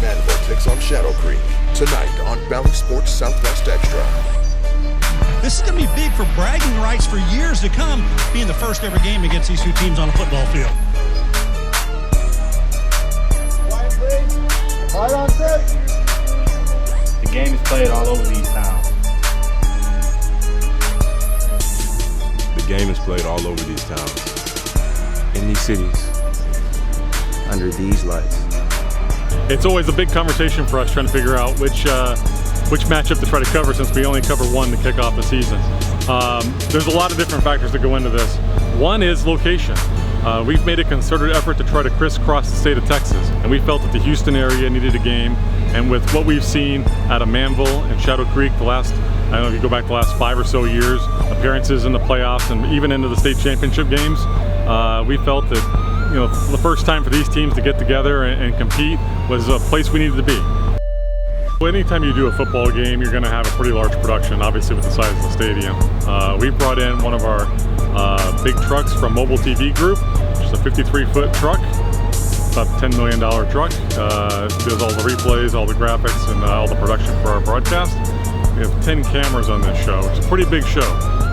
Manvel takes on Shadow Creek tonight on Ballys Sports Southwest Extra. This is going to be big for bragging rights for years to come, being the first ever game against these two teams on a football field. Quiet, please. Quiet on set. The game is played all over these towns. The game is played all over these towns, in these cities, under these lights. It's always a big conversation for us trying to figure out which matchup to try to cover, since we only cover one to kick off the season. There's a lot of different factors that go into this. One is location. We've made a concerted effort to try to crisscross the state of Texas, and we felt that the Houston area needed a game. And with what we've seen out of Manvel and Shadow Creek the last, I don't know if you go back the last 5 or so years, appearances in the playoffs and even into the state championship games, we felt that the first time for these teams to get together and compete was a place we needed to be. Anytime you do a football game, you're going to have a pretty large production, obviously with the size of the stadium. We brought in one of our big trucks from Mobile TV Group, which is a 53-foot truck, about a $10 million truck. Does all the replays, all the graphics, and all the production for our broadcast. We have 10 cameras on this show. It's a pretty big show.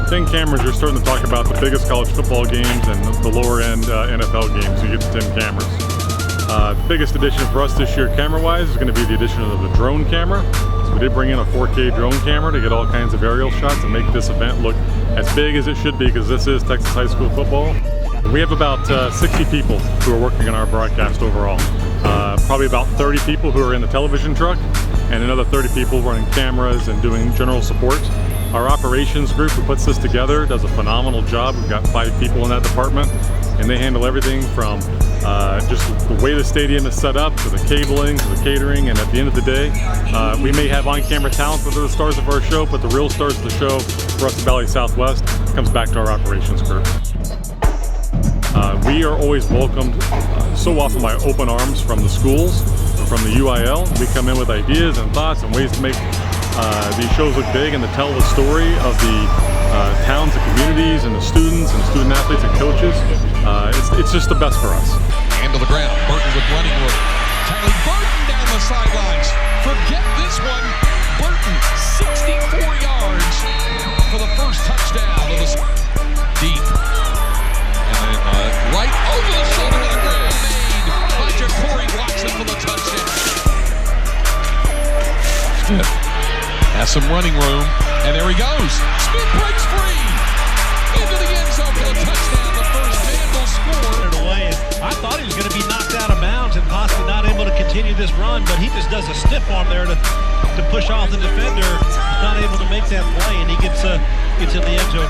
10 cameras, you're starting to talk about the biggest college football games and the lower end NFL games. You get to 10 cameras. The biggest addition for us this year camera-wise is going to be the addition of the drone camera. So we did bring in a 4K drone camera to get all kinds of aerial shots and make this event look as big as it should be, because this is Texas high school football. We have about 60 people who are working on our broadcast overall. Probably about 30 people who are in the television truck, and another 30 people running cameras and doing general support. Our operations group who puts this together does a phenomenal job. We've got 5 people in that department, and they handle everything from just the way the stadium is set up, to the cabling, to the catering, and at the end of the day, we may have on-camera talent that are the stars of our show, but the real stars of the show for us at Ballys Southwest comes back to our operations group. We are always welcomed so often by open arms from the schools, from the UIL. We come in with ideas and thoughts and ways to make these shows look big and to tell the story of the towns and communities and the students and student athletes and coaches. It's just the best for us. Hand to the ground, Burton with running room. Tyler Burton down the sidelines. Forget this one. Burton, 64 yards for the first touchdown of the deep. And then right over the shoulder of the ground made by Ja'Cory Watson for the touchdown. Smith has some running room, and there he goes. Smith breaks free into the end zone for the touchdown. The first Manvel score. Away. I thought he was going to be knocked out of bounds and possibly not able to continue this run, but he just does a stiff arm there to push off the defender, not able to make that play, and he gets in the end zone.